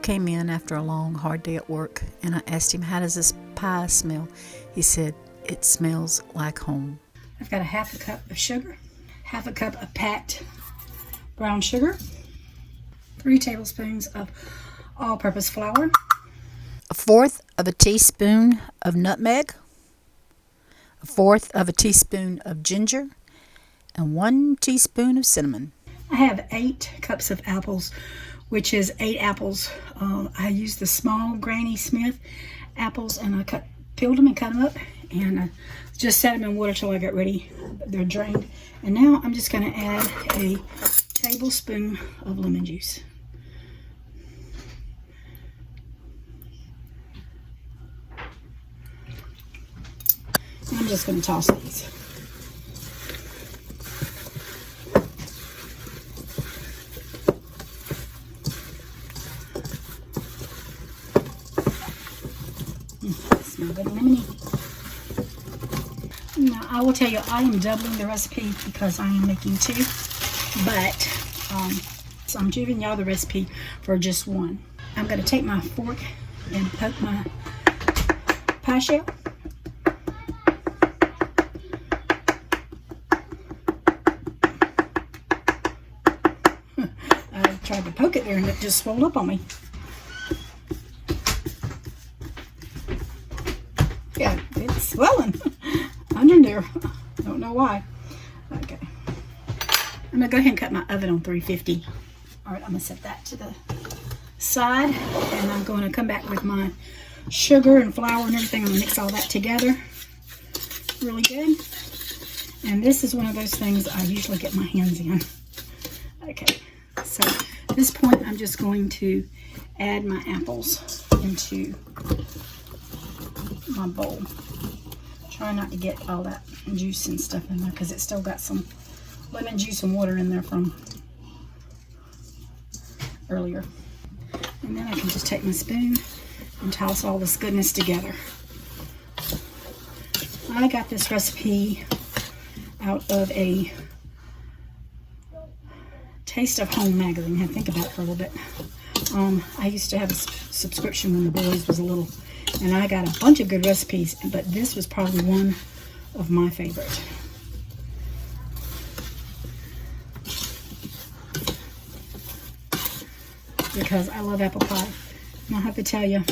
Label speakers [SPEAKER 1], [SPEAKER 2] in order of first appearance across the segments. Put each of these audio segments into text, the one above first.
[SPEAKER 1] came in after a long, hard day at work, and I asked him, "How does this pie smell?" He said, "It smells like home."
[SPEAKER 2] I've got a half a cup of sugar, half a cup of packed brown sugar, 3 tablespoons of all-purpose flour,
[SPEAKER 1] 1/4 of a teaspoon of nutmeg, 1/4 of a teaspoon of ginger, and 1 teaspoon of cinnamon.
[SPEAKER 2] I have 8 cups of apples, which is 8 apples. I used the small Granny Smith apples, and I peeled them and cut them up, and just set them in water till I got ready. They're drained. And now I'm just going to add a tablespoon of lemon juice. And I'm just going to toss these. Smell good and lemony. Now, I will tell you, I am doubling the recipe because I am making 2, but so I'm giving y'all the recipe for just 1. I'm going to take my fork and poke my pie shell. I tried to poke it there and it just swelled up on me. Yeah, it's swelling under there. I don't know why. Okay. I'm going to go ahead and cut my oven on 350. All right, I'm going to set that to the side. And I'm going to come back with my sugar and flour and everything. I'm going to mix all that together really good. And this is one of those things I usually get my hands in. Okay, so at this point, I'm just going to add my apples into my bowl. Try not to get all that juice and stuff in there because it's still got some lemon juice and water in there from earlier. And then I can just take my spoon and toss all this goodness together. I got this recipe out of a Taste of Home magazine. I had to think about it for a little bit. I used to have a subscription when the boys was a little, and I got a bunch of good recipes, but this was probably one of my favorite. Because I love apple pie. And I have to tell you,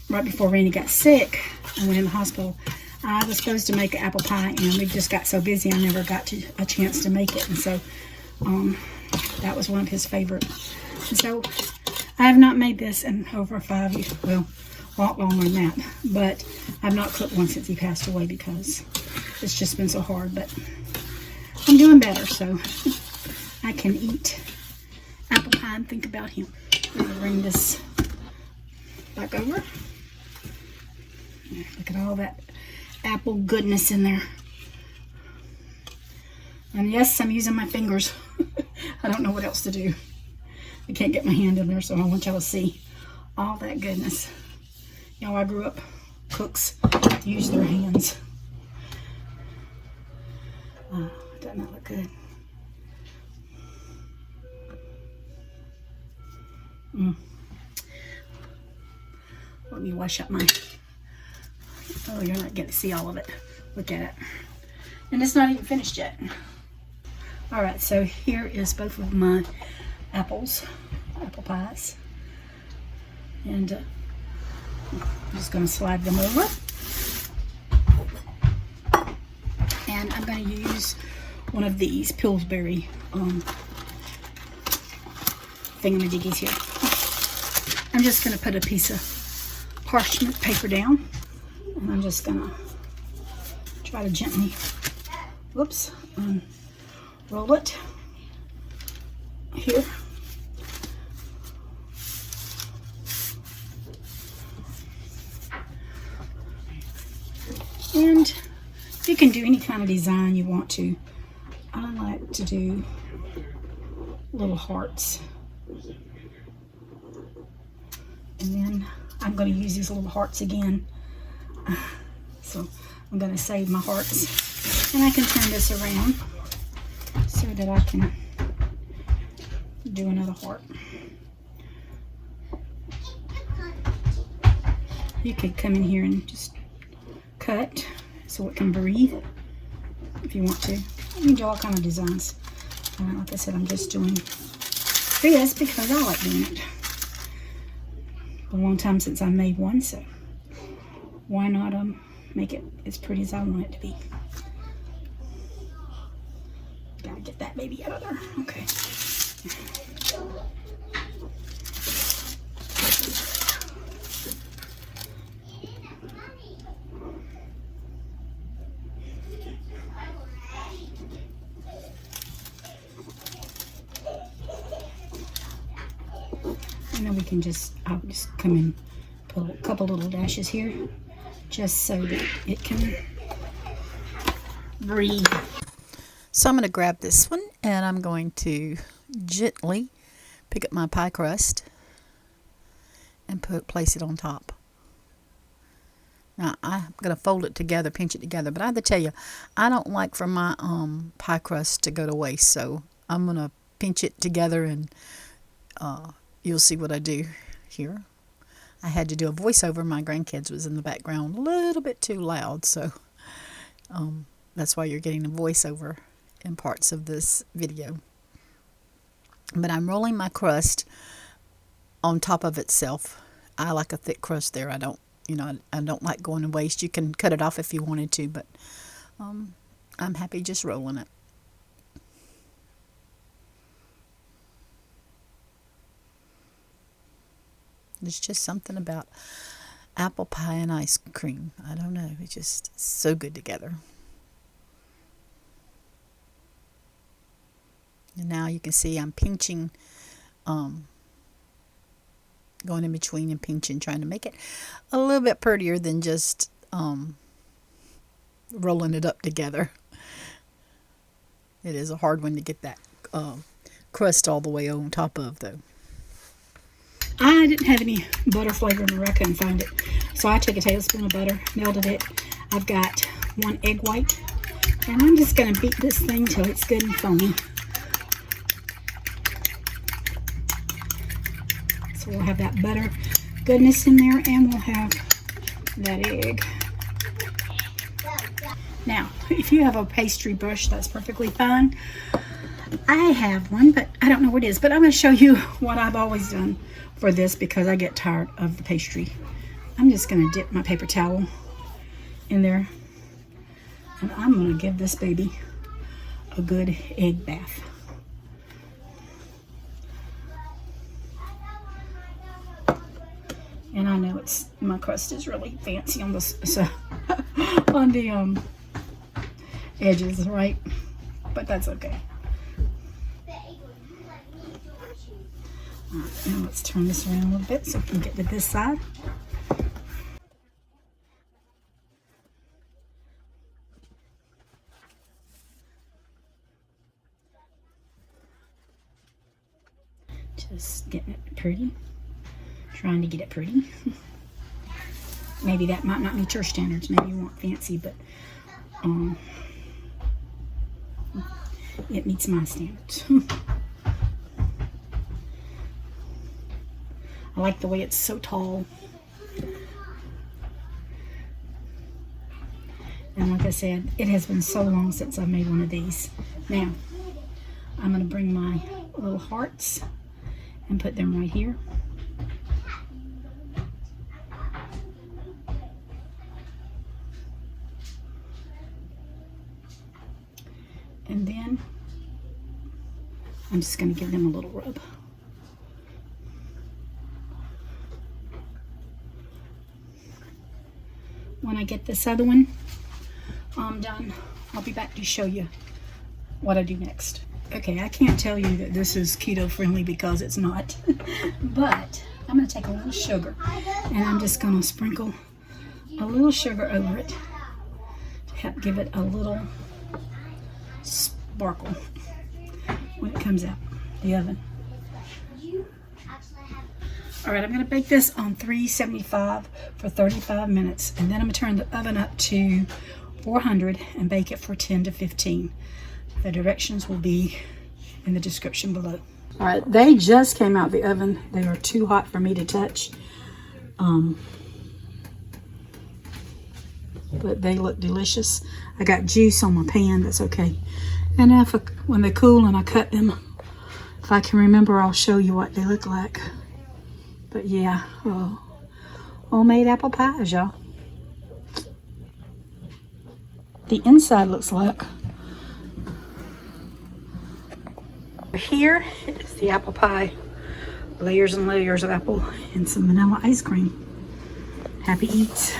[SPEAKER 2] right before Randy got sick and went in the hospital, I was supposed to make an apple pie, and we just got so busy I never got a chance to make it. And so that was one of his favorite. And so I have not made this in over 5 years. Well, a lot longer than that. But I've not cooked one since he passed away because it's just been so hard. But I'm doing better, so I can eat apple pie and think about him. I'm going to bring this back over. Look at all that apple goodness in there. And yes, I'm using my fingers. I don't know what else to do. I can't get my hand in there, so I want y'all to see all that goodness. Y'all, I grew up, cooks use their hands. Doesn't that look good? Let me wash up my... Oh, you're not getting to see all of it. Look at it. And it's not even finished yet. Alright, so here is both of my apple pies. And I'm just going to slide them over. And I'm going to use one of these Pillsbury thingamajiggies here. I'm just going to put a piece of parchment paper down. And I'm just going to try to gently, whoops, roll it here. And you can do any kind of design you want to. I like to do little hearts. And then I'm going to use these little hearts again. So I'm going to save my hearts. And I can turn this around so that I can do another heart. You could come in here and just cut so it can breathe if you want to. You can do all kind of designs. Like I said, I'm just doing this because I like doing it. A long time since I made one, so why not make it as pretty as I want it to be. Gotta get that baby out of there. Okay. And then we can I'll just come in, put a couple little dashes here, just so that it can breathe.
[SPEAKER 1] So I'm going to grab this one and I'm going to gently pick up my pie crust and place it on top. Now I'm going to fold it together, pinch it together, but I have to tell you, I don't like for my pie crust to go to waste, so I'm going to pinch it together and you'll see what I do here. I had to do a voiceover. My grandkids was in the background a little bit too loud, so that's why you're getting a voiceover in parts of this video. But I'm rolling my crust on top of itself. I like a thick crust there. I don't like going to waste. You can cut it off if you wanted to, but I'm happy just rolling it. There's just something about apple pie and ice cream. I don't know. It's just so good together. And now you can see I'm pinching, going in between and pinching, trying to make it a little bit prettier than just rolling it up together. It is a hard one to get that crust all the way on top of, though.
[SPEAKER 2] I didn't have any butter flavor in there. I couldn't find it. So I took a tablespoon of butter, melted it. I've got 1 egg white. And I'm just going to beat this thing till it's good and foamy. So we'll have that butter goodness in there, and we'll have that egg. Now, if you have a pastry brush, that's perfectly fine. I have one, but I don't know what it is. But I'm going to show you what I've always done for this because I get tired of the pastry. I'm just going to dip my paper towel in there, and I'm going to give this baby a good egg bath. And I know my crust is really fancy on on the edges, right? But that's okay. Alright, now let's turn this around a little bit so we can get to this side. Just getting it pretty. Trying to get it pretty. Maybe that might not meet your standards. Maybe you want fancy, but it meets my standards. I like the way it's so tall. And like I said, it has been so long since I made one of these. Now, I'm going to bring my little hearts and put them right here. And then I'm just going to give them a little rub. When I get this other one done, I'll be back to show you what I do next. Okay, I can't tell you that this is keto friendly because it's not, but I'm going to take a little sugar and I'm just going to sprinkle a little sugar over it to help give it a little sparkle when it comes out the oven. Alright, I'm going to bake this on 375 for 35 minutes, and then I'm going to turn the oven up to 400 and bake it for 10 to 15. The directions will be in the description below. All right, they just came out the oven. They are too hot for me to touch. But they look delicious. I got juice on my pan, that's okay. And when they cool and I cut them, if I can remember, I'll show you what they look like. But yeah, homemade apple pies, y'all. The inside looks like. Here is the apple pie. Layers and layers of apple and some vanilla ice cream. Happy eats.